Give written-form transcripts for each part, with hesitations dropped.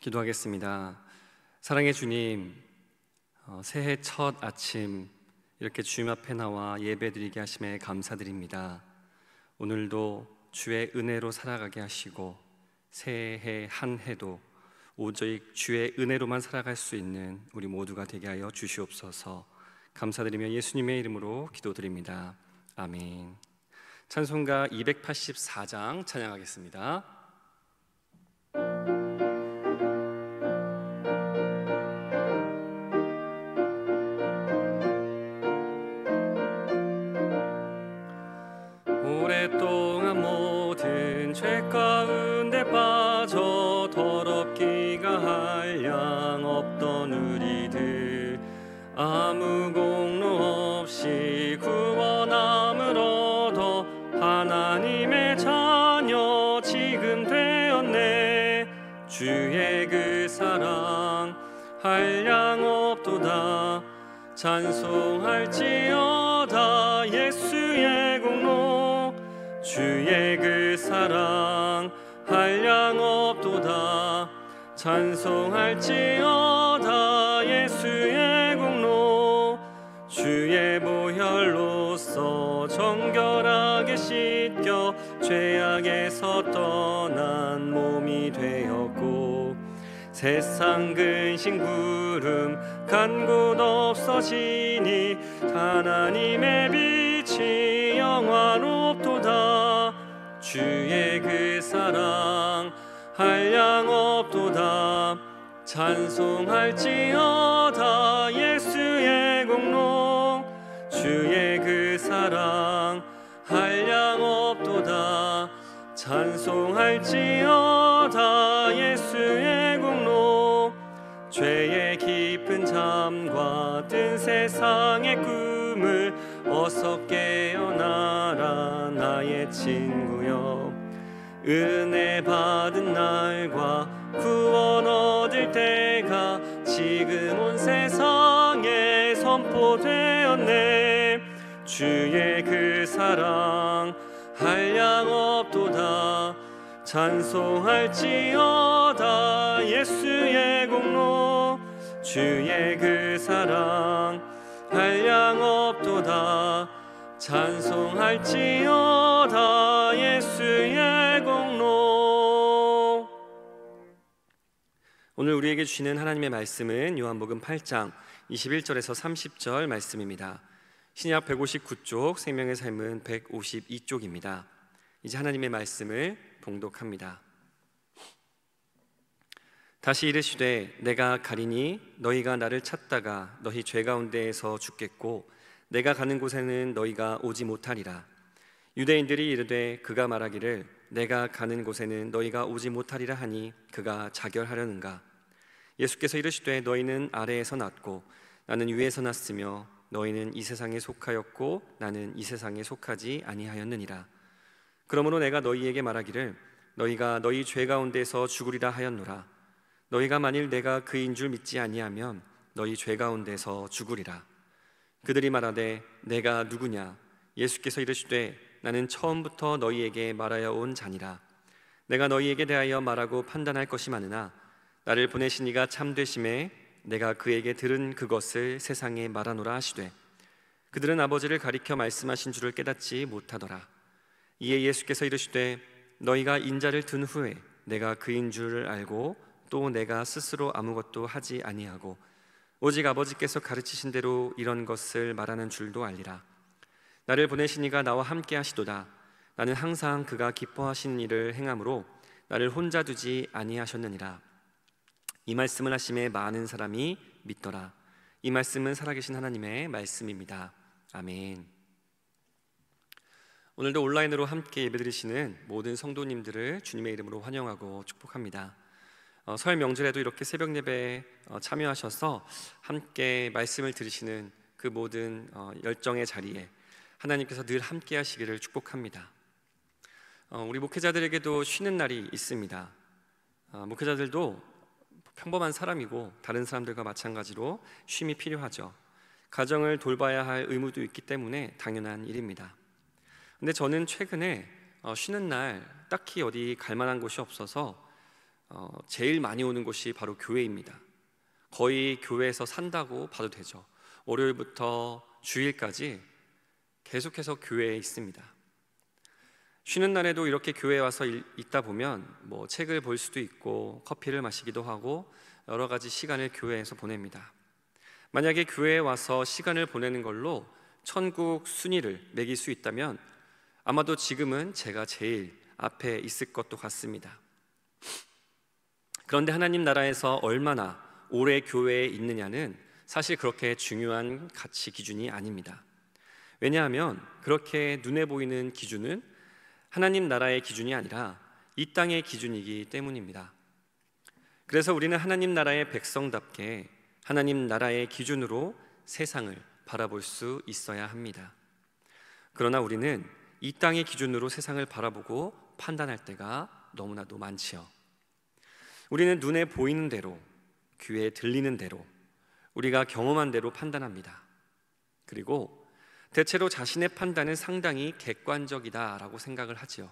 기도하겠습니다. 사랑의 주님, 새해 첫 아침 이렇게 주님 앞에 나와 예배드리게 하심에 감사드립니다. 오늘도 주의 은혜로 살아가게 하시고 새해 한 해도 오직 주의 은혜로만 살아갈 수 있는 우리 모두가 되게 하여 주시옵소서. 감사드리며 예수님의 이름으로 기도드립니다. 아멘. 찬송가 284장 찬양하겠습니다. 오랫동안 모든 죄 가운데 빠져 더럽기가 한량 없던 우리들 아무 공로 없이 구원함을 얻어 하나님의 자녀 지금 되었네. 주의 그 사랑 한량 없도다. 찬송할지어다 예수의 공로. 주의 그 사랑 한량 없도다. 찬송할지어다 예수의 공로. 주의 보혈로서 정결하게 씻겨 죄악에서 떠난 몸이 되었고 세상 근심 구름 간 곳 없어지니 하나님의 빛이 영화롭도다. 주의 그 사랑 한량 없도다. 찬송할지어다 예수의 공로. 주의 그 사랑 한량 없도다. 찬송할지어다 예수의 공로. 죄의 깊은 잠과 뜬 세상의 꿈을 어서 깨어나라 나의 친구여. 은혜 받은 날과 구원 얻을 때가 지금 온 세상에 선포되었네. 주의 그 사랑 한량 없도다. 찬송할지어다 예수의 공로. 주의 그 사랑 한량 없도다. 찬송할지어다 예수의 공로. 오늘 우리에게 주시는 하나님의 말씀은 요한복음 8장 21절에서 30절 말씀입니다. 신약 159쪽, 생명의 삶은 152쪽입니다. 이제 하나님의 말씀을 봉독합니다. 다시 이르시되 내가 가리니 너희가 나를 찾다가 너희 죄 가운데에서 죽겠고 내가 가는 곳에는 너희가 오지 못하리라. 유대인들이 이르되 그가 말하기를 내가 가는 곳에는 너희가 오지 못하리라 하니 그가 자결하려는가. 예수께서 이르시되 너희는 아래에서 났고 나는 위에서 났으며 너희는 이 세상에 속하였고 나는 이 세상에 속하지 아니하였느니라. 그러므로 내가 너희에게 말하기를 너희가 너희 죄 가운데서 죽으리라 하였노라. 너희가 만일 내가 그인 줄 믿지 아니하면 너희 죄 가운데서 죽으리라. 그들이 말하되 내가 누구냐. 예수께서 이르시되 나는 처음부터 너희에게 말하여 온 자니라. 내가 너희에게 대하여 말하고 판단할 것이 많으나 나를 보내신 이가 참되심에 내가 그에게 들은 그것을 세상에 말하노라 하시되 그들은 아버지를 가리켜 말씀하신 줄을 깨닫지 못하더라. 이에 예수께서 이르시되 너희가 인자를 든 후에 내가 그인 줄을 알고 또 내가 스스로 아무것도 하지 아니하고 오직 아버지께서 가르치신 대로 이런 것을 말하는 줄도 알리라. 나를 보내신 이가 나와 함께 하시도다. 나는 항상 그가 기뻐하시는 일을 행함으로 나를 혼자 두지 아니하셨느니라. 이 말씀을 하심에 많은 사람이 믿더라. 이 말씀은 살아계신 하나님의 말씀입니다. 아멘. 오늘도 온라인으로 함께 예배드리시는 모든 성도님들을 주님의 이름으로 환영하고 축복합니다. 설 명절에도 이렇게 새벽 예배에 참여하셔서 함께 말씀을 들으시는 그 모든 열정의 자리에 하나님께서 늘 함께 하시기를 축복합니다. 우리 목회자들에게도 쉬는 날이 있습니다. 목회자들도 평범한 사람이고 다른 사람들과 마찬가지로 쉼이 필요하죠. 가정을 돌봐야 할 의무도 있기 때문에 당연한 일입니다. 근데 저는 최근에 쉬는 날 딱히 어디 갈 만한 곳이 없어서 제일 많이 오는 곳이 바로 교회입니다. 거의 교회에서 산다고 봐도 되죠. 월요일부터 주일까지 계속해서 교회에 있습니다. 쉬는 날에도 이렇게 교회에 와서 있다 보면 책을 볼 수도 있고 커피를 마시기도 하고 여러 가지 시간을 교회에서 보냅니다. 만약에 교회에 와서 시간을 보내는 걸로 천국 순위를 매길 수 있다면 아마도 지금은 제가 제일 앞에 있을 것도 같습니다. 그런데 하나님 나라에서 얼마나 오래 교회에 있느냐는 사실 그렇게 중요한 가치 기준이 아닙니다. 왜냐하면 그렇게 눈에 보이는 기준은 하나님 나라의 기준이 아니라 이 땅의 기준이기 때문입니다. 그래서 우리는 하나님 나라의 백성답게 하나님 나라의 기준으로 세상을 바라볼 수 있어야 합니다. 그러나 우리는 이 땅의 기준으로 세상을 바라보고 판단할 때가 너무나도 많지요. 우리는 눈에 보이는 대로, 귀에 들리는 대로, 우리가 경험한 대로 판단합니다. 그리고 대체로 자신의 판단은 상당히 객관적이다라고 생각을 하지요.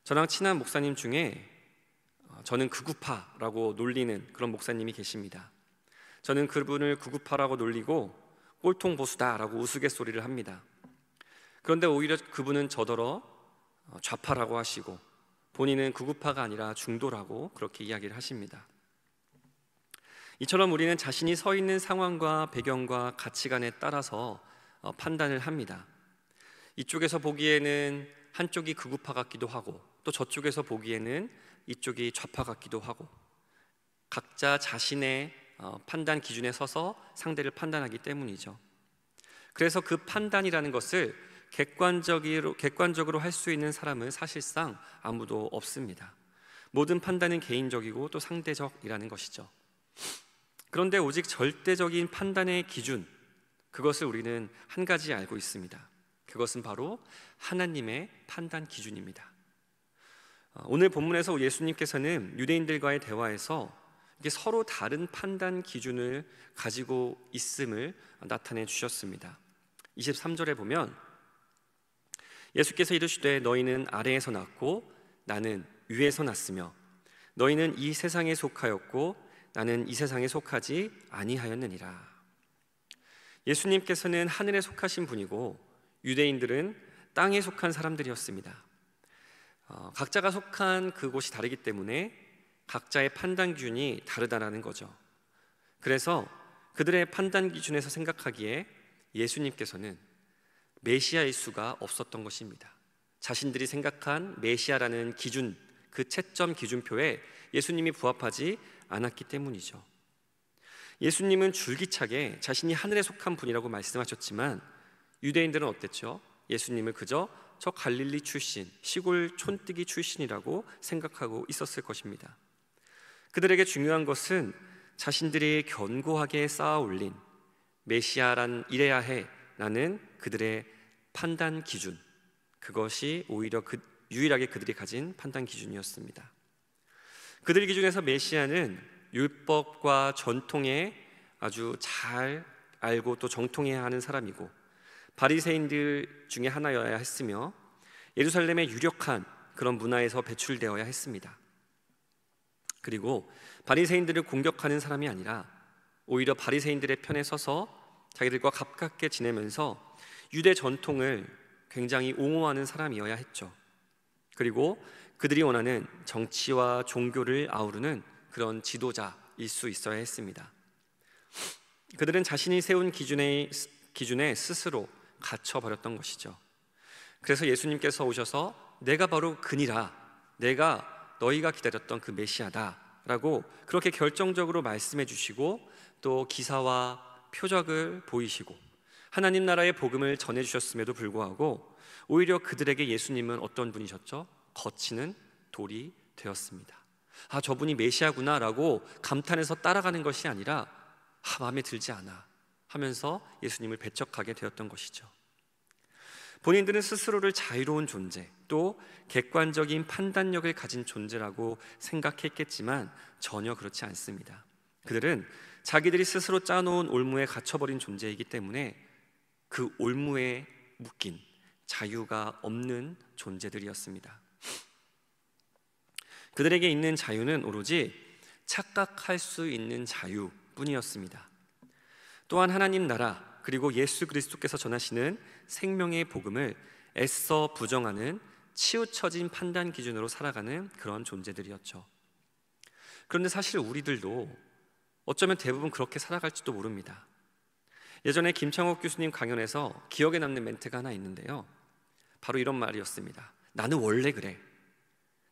저랑 친한 목사님 중에 저는 극우파라고 놀리는 그런 목사님이 계십니다. 저는 그분을 극우파라고 놀리고 꼴통 보수다라고 우스갯소리를 합니다. 그런데 오히려 그분은 저더러 좌파라고 하시고 본인은 극우파가 아니라 중도라고 그렇게 이야기를 하십니다. 이처럼 우리는 자신이 서 있는 상황과 배경과 가치관에 따라서 판단을 합니다. 이쪽에서 보기에는 한쪽이 극우파 같기도 하고 또 저쪽에서 보기에는 이쪽이 좌파 같기도 하고 각자 자신의 판단 기준에 서서 상대를 판단하기 때문이죠. 그래서 그 판단이라는 것을 객관적으로 할 수 있는 사람은 사실상 아무도 없습니다. 모든 판단은 개인적이고 또 상대적이라는 것이죠. 그런데 오직 절대적인 판단의 기준, 그것을 우리는 한 가지 알고 있습니다. 그것은 바로 하나님의 판단 기준입니다. 오늘 본문에서 예수님께서는 유대인들과의 대화에서 이게 서로 다른 판단 기준을 가지고 있음을 나타내 주셨습니다. 23절에 보면 예수께서 이르시되 너희는 아래에서 났고 나는 위에서 났으며 너희는 이 세상에 속하였고 나는 이 세상에 속하지 아니하였느니라. 예수님께서는 하늘에 속하신 분이고 유대인들은 땅에 속한 사람들이었습니다. 각자가 속한 그곳이 다르기 때문에 각자의 판단 기준이 다르다라는 거죠. 그래서 그들의 판단 기준에서 생각하기에 예수님께서는 메시아일 수가 없었던 것입니다. 자신들이 생각한 메시아라는 기준, 그 채점 기준표에 예수님이 부합하지 않았기 때문이죠. 예수님은 줄기차게 자신이 하늘에 속한 분이라고 말씀하셨지만 유대인들은 어땠죠? 예수님을 그저 저 갈릴리 출신, 시골 촌뜨기 출신이라고 생각하고 있었을 것입니다. 그들에게 중요한 것은 자신들이 견고하게 쌓아 올린 메시아란 이래야 해 라는 그들의 판단 기준, 그것이 오히려 유일하게 그들이 가진 판단 기준이었습니다. 그들 기준에서 메시아는 율법과 전통에 아주 잘 알고 또 정통해야 하는 사람이고 바리새인들 중에 하나여야 했으며 예루살렘의 유력한 그런 문화에서 배출되어야 했습니다. 그리고 바리새인들을 공격하는 사람이 아니라 오히려 바리새인들의 편에 서서 자기들과 가깝게 지내면서 유대 전통을 굉장히 옹호하는 사람이어야 했죠. 그리고 그들이 원하는 정치와 종교를 아우르는 그런 지도자일 수 있어야 했습니다. 그들은 자신이 세운 기준에 스스로 갇혀버렸던 것이죠. 그래서 예수님께서 오셔서 내가 바로 그니라, 내가 너희가 기다렸던 그 메시아다 라고 그렇게 결정적으로 말씀해 주시고 또 기사와 표적을 보이시고 하나님 나라의 복음을 전해 주셨음에도 불구하고 오히려 그들에게 예수님은 어떤 분이셨죠? 거치는 돌이 되었습니다. 아, 저분이 메시아구나 라고 감탄해서 따라가는 것이 아니라 마음에 들지 않아 하면서 예수님을 배척하게 되었던 것이죠. 본인들은 스스로를 자유로운 존재, 또 객관적인 판단력을 가진 존재라고 생각했겠지만 전혀 그렇지 않습니다. 그들은 자기들이 스스로 짜놓은 올무에 갇혀버린 존재이기 때문에 그 올무에 묶인 자유가 없는 존재들이었습니다. 그들에게 있는 자유는 오로지 착각할 수 있는 자유뿐이었습니다. 또한 하나님 나라 그리고 예수 그리스도께서 전하시는 생명의 복음을 애써 부정하는 치우쳐진 판단 기준으로 살아가는 그런 존재들이었죠. 그런데 사실 우리들도 어쩌면 대부분 그렇게 살아갈지도 모릅니다. 예전에 김창옥 교수님 강연에서 기억에 남는 멘트가 하나 있는데요, 바로 이런 말이었습니다. 나는 원래 그래.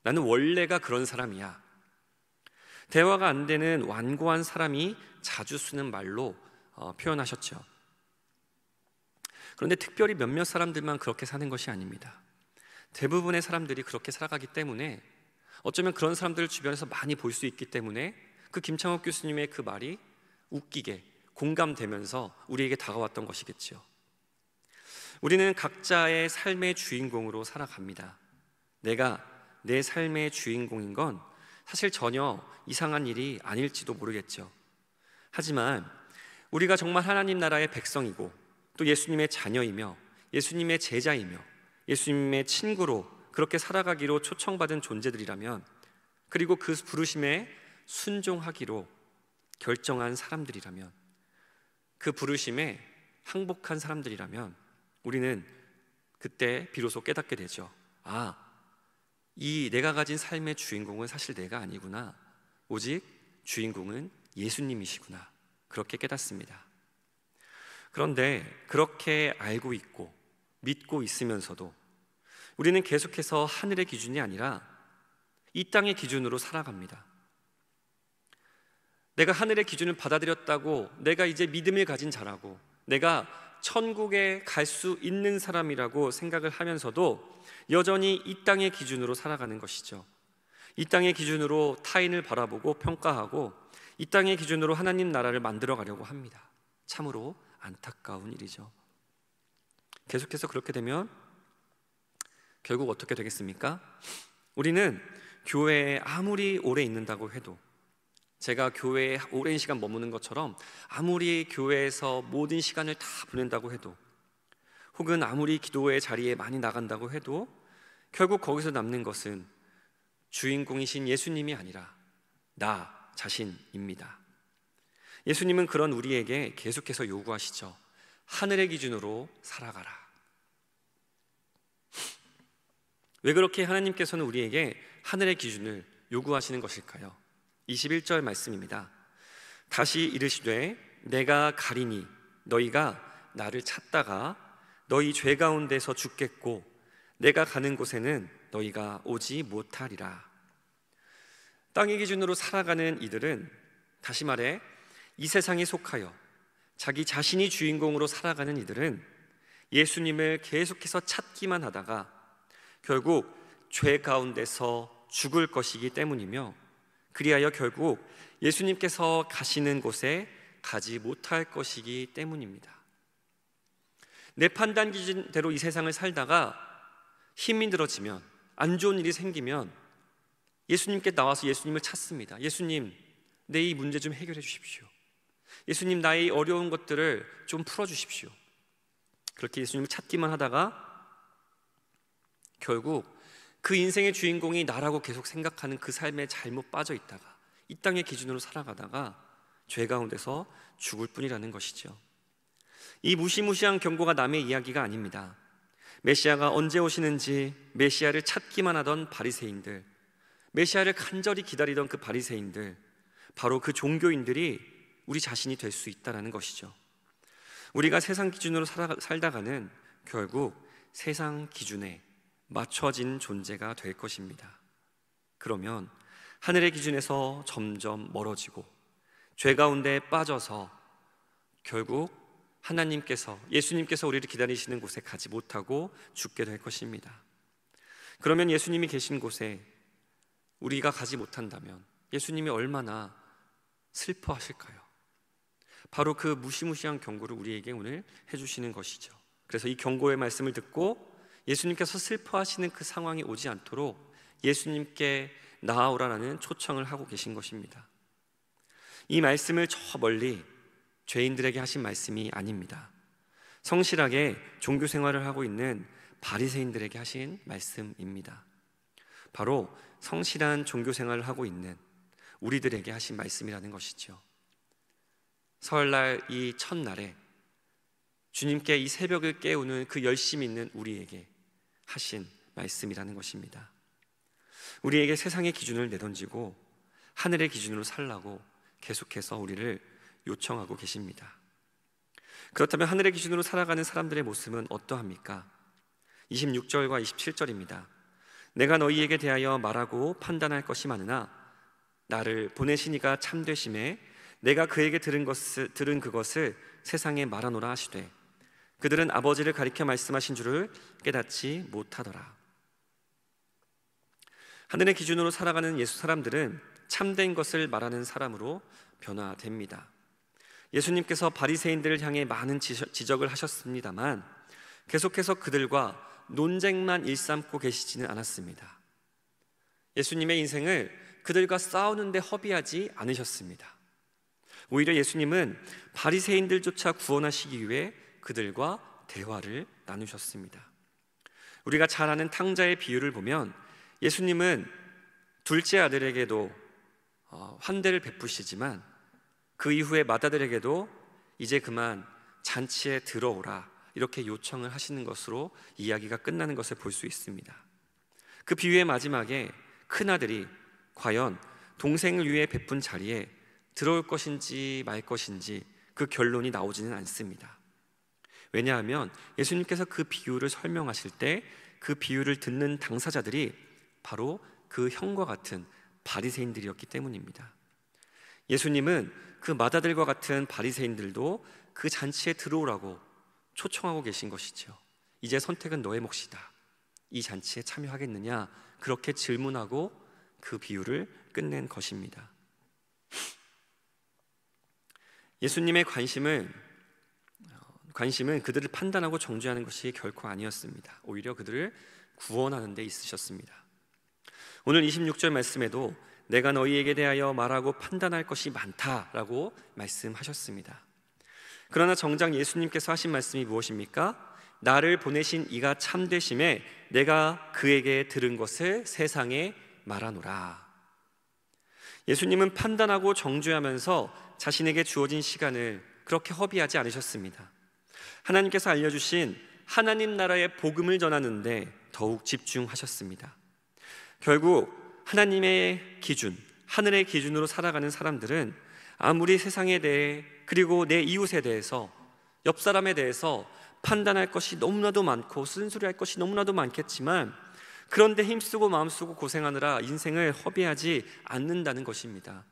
나는 원래가 그런 사람이야. 대화가 안 되는 완고한 사람이 자주 쓰는 말로 표현하셨죠. 그런데 특별히 몇몇 사람들만 그렇게 사는 것이 아닙니다. 대부분의 사람들이 그렇게 살아가기 때문에, 어쩌면 그런 사람들을 주변에서 많이 볼 수 있기 때문에 그 김창옥 교수님의 그 말이 웃기게 공감되면서 우리에게 다가왔던 것이겠죠. 우리는 각자의 삶의 주인공으로 살아갑니다. 내가 내 삶의 주인공인 건 사실 전혀 이상한 일이 아닐지도 모르겠죠. 하지만 우리가 정말 하나님 나라의 백성이고 또 예수님의 자녀이며 예수님의 제자이며 예수님의 친구로 그렇게 살아가기로 초청받은 존재들이라면, 그리고 그 부르심에 순종하기로 결정한 사람들이라면, 그 부르심에 항복한 사람들이라면 우리는 그때 비로소 깨닫게 되죠. 이 내가 가진 삶의 주인공은 사실 내가 아니구나. 오직 주인공은 예수님이시구나. 그렇게 깨닫습니다. 그런데 그렇게 알고 있고 믿고 있으면서도 우리는 계속해서 하늘의 기준이 아니라 이 땅의 기준으로 살아갑니다. 내가 하늘의 기준을 받아들였다고 내가 이제 믿음을 가진 자라고 내가 천국에 갈 수 있는 사람이라고 생각을 하면서도 여전히 이 땅의 기준으로 살아가는 것이죠. 이 땅의 기준으로 타인을 바라보고 평가하고 이 땅의 기준으로 하나님 나라를 만들어 가려고 합니다. 참으로 안타까운 일이죠. 계속해서 그렇게 되면 결국 어떻게 되겠습니까? 우리는 교회에 아무리 오래 있는다고 해도, 제가 교회에 오랜 시간 머무는 것처럼 아무리 교회에서 모든 시간을 다 보낸다고 해도, 혹은 아무리 기도의 자리에 많이 나간다고 해도 결국 거기서 남는 것은 주인공이신 예수님이 아니라 나 자신입니다. 예수님은 그런 우리에게 계속해서 요구하시죠. 하늘의 기준으로 살아가라. 왜 그렇게 하나님께서는 우리에게 하늘의 기준을 요구하시는 것일까요? 21절 말씀입니다. 다시 이르시되 내가 가리니 너희가 나를 찾다가 너희 죄 가운데서 죽겠고 내가 가는 곳에는 너희가 오지 못하리라. 땅의 기준으로 살아가는 이들은, 다시 말해 이 세상에 속하여 자기 자신이 주인공으로 살아가는 이들은 예수님을 계속해서 찾기만 하다가 결국 죄 가운데서 죽을 것이기 때문이며, 그리하여 결국 예수님께서 가시는 곳에 가지 못할 것이기 때문입니다. 내 판단 기준대로 이 세상을 살다가 힘이 들어지면, 안 좋은 일이 생기면 예수님께 나와서 예수님을 찾습니다. 예수님, 내 이 문제 좀 해결해 주십시오. 예수님, 나의 어려운 것들을 좀 풀어주십시오. 그렇게 예수님을 찾기만 하다가 결국 그 인생의 주인공이 나라고 계속 생각하는 그 삶에 잘못 빠져 있다가 이 땅의 기준으로 살아가다가 죄 가운데서 죽을 뿐이라는 것이죠. 이 무시무시한 경고가 남의 이야기가 아닙니다. 메시아가 언제 오시는지 메시아를 찾기만 하던 바리새인들, 메시아를 간절히 기다리던 그 바리새인들, 바로 그 종교인들이 우리 자신이 될 수 있다는 것이죠. 우리가 세상 기준으로 살다가는 결국 세상 기준에 맞춰진 존재가 될 것입니다. 그러면 하늘의 기준에서 점점 멀어지고 죄 가운데 빠져서 결국 하나님께서, 예수님께서 우리를 기다리시는 곳에 가지 못하고 죽게 될 것입니다. 그러면 예수님이 계신 곳에 우리가 가지 못한다면 예수님이 얼마나 슬퍼하실까요? 바로 그 무시무시한 경고를 우리에게 오늘 해주시는 것이죠. 그래서 이 경고의 말씀을 듣고 예수님께서 슬퍼하시는 그 상황이 오지 않도록 예수님께 나아오라는 초청을 하고 계신 것입니다. 이 말씀을 저 멀리 죄인들에게 하신 말씀이 아닙니다. 성실하게 종교 생활을 하고 있는 바리새인들에게 하신 말씀입니다. 바로 성실한 종교 생활을 하고 있는 우리들에게 하신 말씀이라는 것이죠. 설날 이 첫날에 주님께 이 새벽을 깨우는 그 열심 있는 우리에게 하신 말씀이라는 것입니다. 우리에게 세상의 기준을 내던지고 하늘의 기준으로 살라고 계속해서 우리를 요청하고 계십니다. 그렇다면 하늘의 기준으로 살아가는 사람들의 모습은 어떠합니까? 26절과 27절입니다. 내가 너희에게 대하여 말하고 판단할 것이 많으나 나를 보내신 이가 참되심에 내가 그에게 들은 그것을 세상에 말하노라 하시되 그들은 아버지를 가리켜 말씀하신 줄을 깨닫지 못하더라. 하늘의 기준으로 살아가는 예수 사람들은 참된 것을 말하는 사람으로 변화됩니다. 예수님께서 바리새인들을 향해 많은 지적을 하셨습니다만 계속해서 그들과 논쟁만 일삼고 계시지는 않았습니다. 예수님의 인생을 그들과 싸우는데 허비하지 않으셨습니다. 오히려 예수님은 바리새인들조차 구원하시기 위해 그들과 대화를 나누셨습니다. 우리가 잘 아는 탕자의 비유를 보면 예수님은 둘째 아들에게도 환대를 베푸시지만 그 이후에 맏아들에게도 이제 그만 잔치에 들어오라 이렇게 요청을 하시는 것으로 이야기가 끝나는 것을 볼 수 있습니다. 그 비유의 마지막에 큰아들이 과연 동생을 위해 베푼 자리에 들어올 것인지 말 것인지 그 결론이 나오지는 않습니다. 왜냐하면 예수님께서 그 비유를 설명하실 때 그 비유를 듣는 당사자들이 바로 그 형과 같은 바리새인들이었기 때문입니다. 예수님은 그 맏아들과 같은 바리새인들도 그 잔치에 들어오라고 초청하고 계신 것이죠. 이제 선택은 너의 몫이다. 이 잔치에 참여하겠느냐? 그렇게 질문하고 그 비유를 끝낸 것입니다. 예수님의 관심은 그들을 판단하고 정죄하는 것이 결코 아니었습니다. 오히려 그들을 구원하는 데 있으셨습니다. 오늘 26절 말씀에도 내가 너희에게 대하여 말하고 판단할 것이 많다라고 말씀하셨습니다. 그러나 정작 예수님께서 하신 말씀이 무엇입니까? 나를 보내신 이가 참되심에 내가 그에게 들은 것을 세상에 말하노라. 예수님은 판단하고 정죄하면서 자신에게 주어진 시간을 그렇게 허비하지 않으셨습니다. 하나님께서 알려주신 하나님 나라의 복음을 전하는데 더욱 집중하셨습니다. 결국 하나님의 기준, 하늘의 기준으로 살아가는 사람들은 아무리 세상에 대해 그리고 내 이웃에 대해서 옆 사람에 대해서 판단할 것이 너무나도 많고 쓴소리할 것이 너무나도 많겠지만 그런데 힘쓰고 마음쓰고 고생하느라 인생을 허비하지 않는다는 것입니다.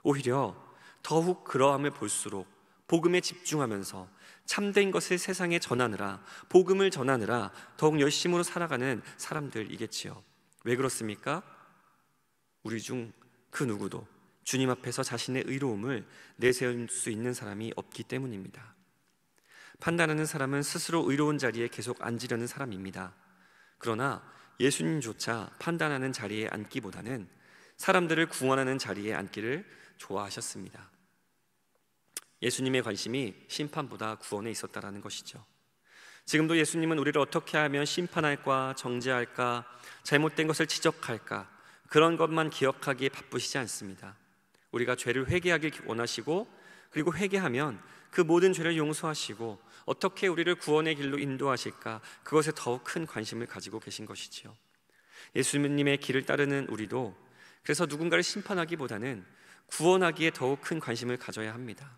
오히려 더욱 그러함을 볼수록 복음에 집중하면서 참된 것을 세상에 전하느라 복음을 전하느라 더욱 열심으로 살아가는 사람들이겠지요. 왜 그렇습니까? 우리 중 그 누구도 주님 앞에서 자신의 의로움을 내세울 수 있는 사람이 없기 때문입니다. 판단하는 사람은 스스로 의로운 자리에 계속 앉으려는 사람입니다. 그러나 예수님조차 판단하는 자리에 앉기보다는 사람들을 구원하는 자리에 앉기를 좋아하셨습니다. 예수님의 관심이 심판보다 구원에 있었다라는 것이죠. 지금도 예수님은 우리를 어떻게 하면 심판할까, 정죄할까, 잘못된 것을 지적할까 그런 것만 기억하기에 바쁘시지 않습니다. 우리가 죄를 회개하길 원하시고 그리고 회개하면 그 모든 죄를 용서하시고 어떻게 우리를 구원의 길로 인도하실까 그것에 더욱 큰 관심을 가지고 계신 것이지요. 예수님의 길을 따르는 우리도 그래서 누군가를 심판하기보다는 구원하기에 더욱 큰 관심을 가져야 합니다.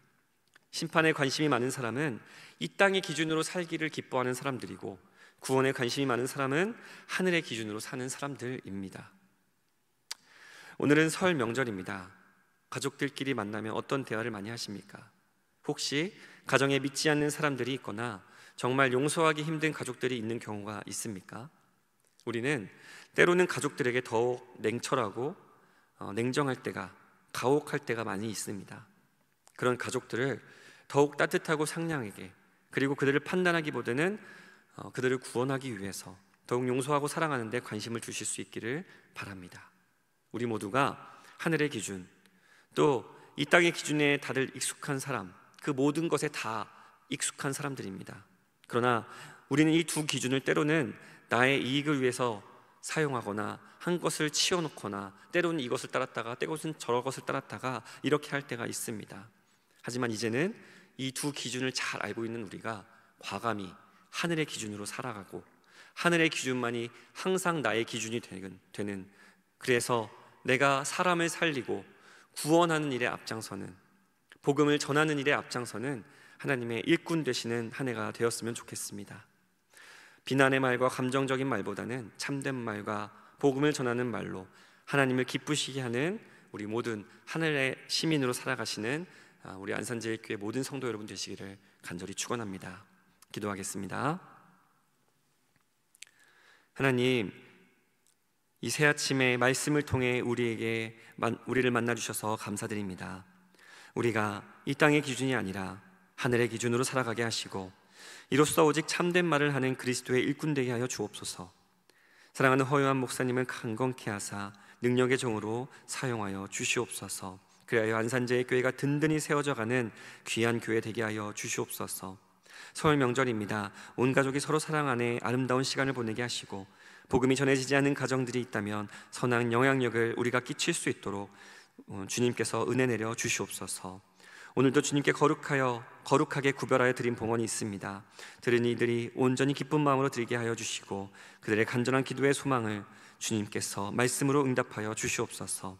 심판에 관심이 많은 사람은 이 땅의 기준으로 살기를 기뻐하는 사람들이고 구원에 관심이 많은 사람은 하늘의 기준으로 사는 사람들입니다. 오늘은 설 명절입니다. 가족들끼리 만나면 어떤 대화를 많이 하십니까? 혹시 가정에 믿지 않는 사람들이 있거나 정말 용서하기 힘든 가족들이 있는 경우가 있습니까? 우리는 때로는 가족들에게 더욱 냉철하고 냉정할 때가, 가혹할 때가 많이 있습니다. 그런 가족들을 더욱 따뜻하고 상냥하게 그리고 그들을 판단하기보다는 그들을 구원하기 위해서 더욱 용서하고 사랑하는 데 관심을 주실 수 있기를 바랍니다. 우리 모두가 하늘의 기준, 또 이 땅의 기준에 다들 익숙한 사람, 그 모든 것에 다 익숙한 사람들입니다. 그러나 우리는 이 두 기준을 때로는 나의 이익을 위해서 사용하거나 한 것을 치워놓거나 때로는 이것을 따랐다가 때로는 저것을 따랐다가 이렇게 할 때가 있습니다. 하지만 이제는 이 두 기준을 잘 알고 있는 우리가 과감히 하늘의 기준으로 살아가고 하늘의 기준만이 항상 나의 기준이 되는, 그래서 내가 사람을 살리고 구원하는 일에 앞장서는, 복음을 전하는 일에 앞장서는 하나님의 일꾼 되시는 한 해가 되었으면 좋겠습니다. 비난의 말과 감정적인 말보다는 참된 말과 복음을 전하는 말로 하나님을 기쁘시게 하는 우리 모든 하늘의 시민으로 살아가시는 우리 안산제일교회 모든 성도 여러분 되시기를 간절히 축원합니다. 기도하겠습니다. 하나님, 이 새 아침에 말씀을 통해 우리를 만나 주셔서 감사드립니다. 우리가 이 땅의 기준이 아니라 하늘의 기준으로 살아가게 하시고 이로써 오직 참된 말을 하는 그리스도의 일꾼 되게 하여 주옵소서. 사랑하는 허요한 목사님을 강건케 하사 능력의 종으로 사용하여 주시옵소서. 그리하여 안산제일교회가 든든히 세워져가는 귀한 교회 되게 하여 주시옵소서. 설 명절입니다. 온 가족이 서로 사랑 안에 아름다운 시간을 보내게 하시고 복음이 전해지지 않는 가정들이 있다면 선한 영향력을 우리가 끼칠 수 있도록 주님께서 은혜 내려 주시옵소서. 오늘도 주님께 거룩하게 구별하여 드린 봉헌이 있습니다. 들은 이들이 온전히 기쁜 마음으로 드리게 하여 주시고 그들의 간절한 기도의 소망을 주님께서 말씀으로 응답하여 주시옵소서.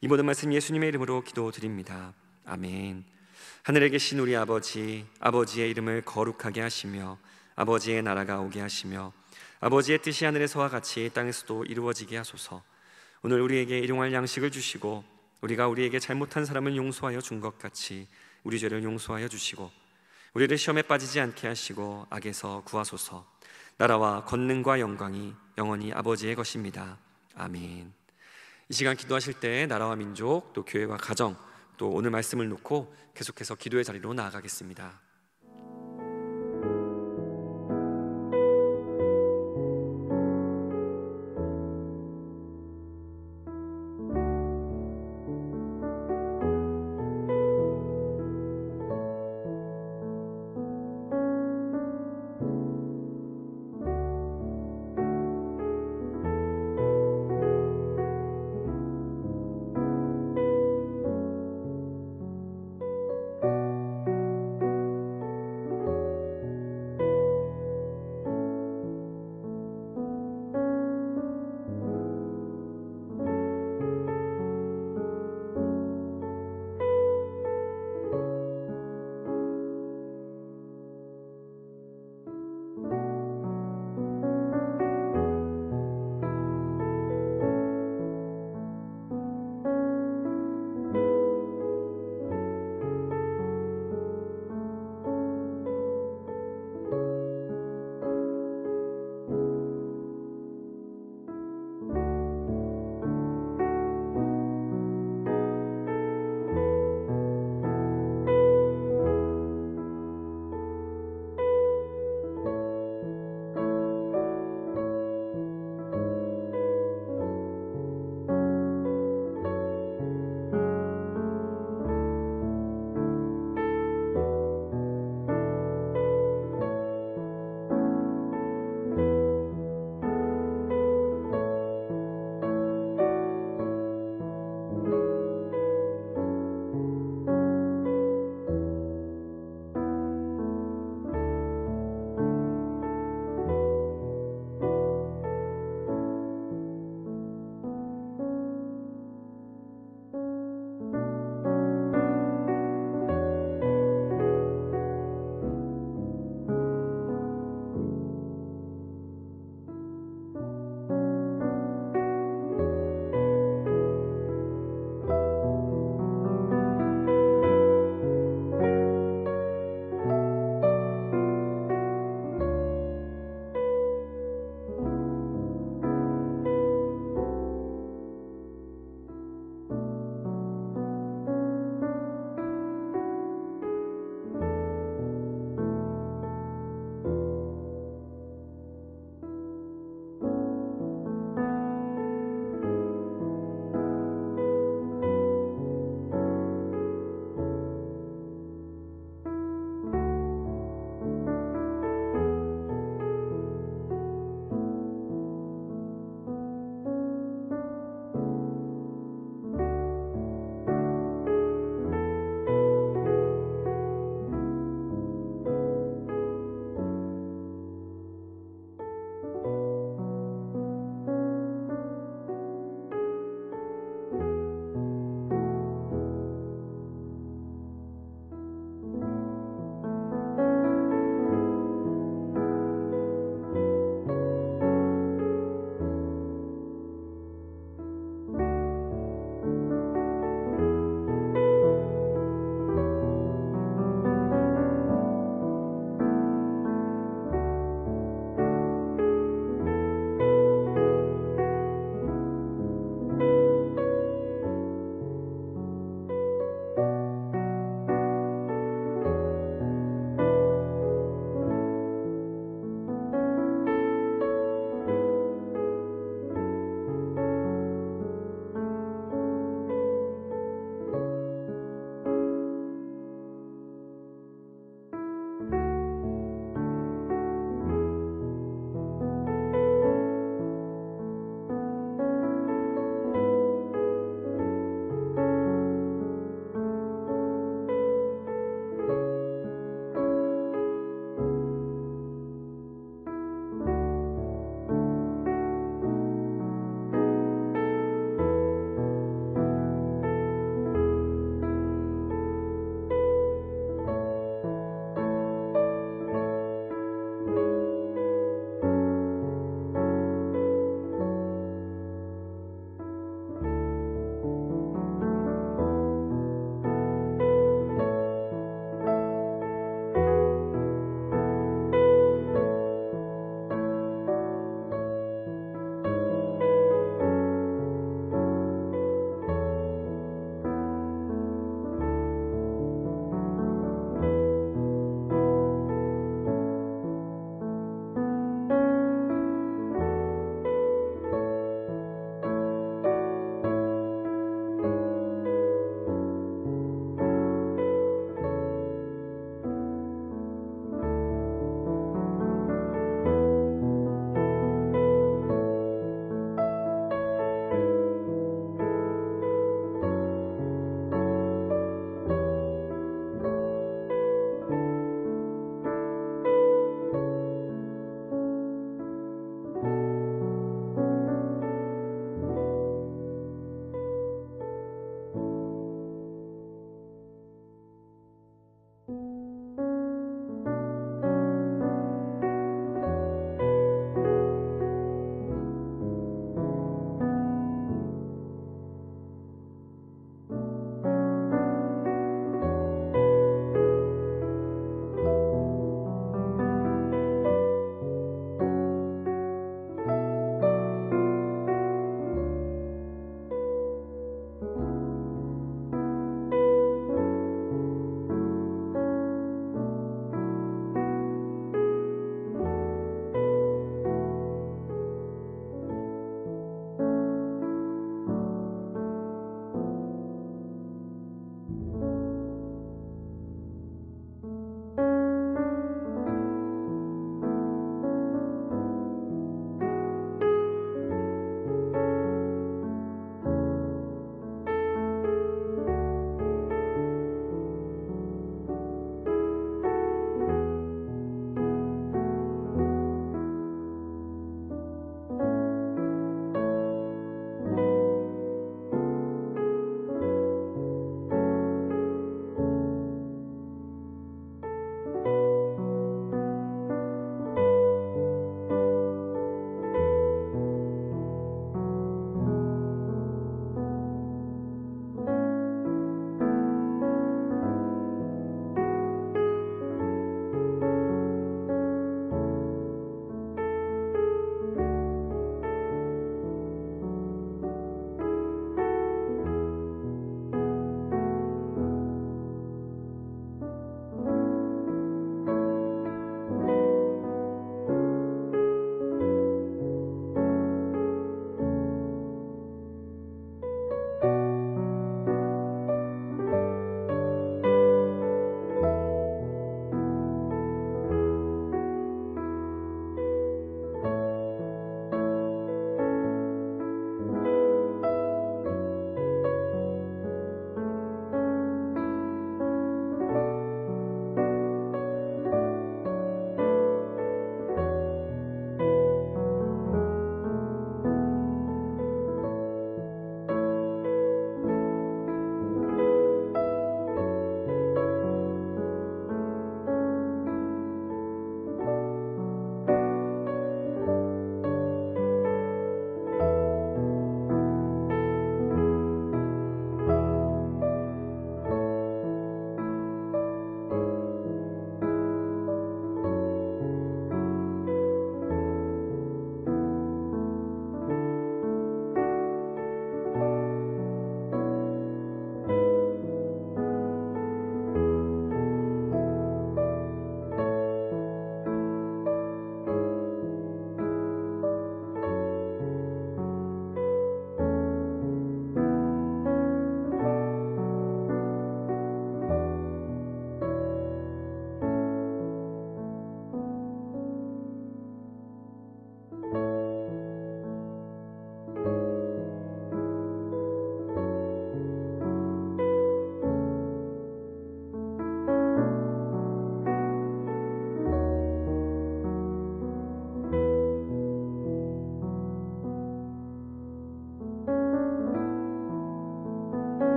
이 모든 말씀 예수님의 이름으로 기도드립니다. 아멘. 하늘에 계신 우리 아버지, 아버지의 이름을 거룩하게 하시며 아버지의 나라가 오게 하시며 아버지의 뜻이 하늘에서와 같이 땅에서도 이루어지게 하소서. 오늘 우리에게 일용할 양식을 주시고 우리가 우리에게 잘못한 사람을 용서하여 준 것 같이 우리 죄를 용서하여 주시고 우리를 시험에 빠지지 않게 하시고 악에서 구하소서. 나라와 권능과 영광이 영원히 아버지의 것입니다. 아멘. 이 시간 기도하실 때 나라와 민족, 또 교회와 가정, 또 오늘 말씀을 놓고 계속해서 기도의 자리로 나아가겠습니다.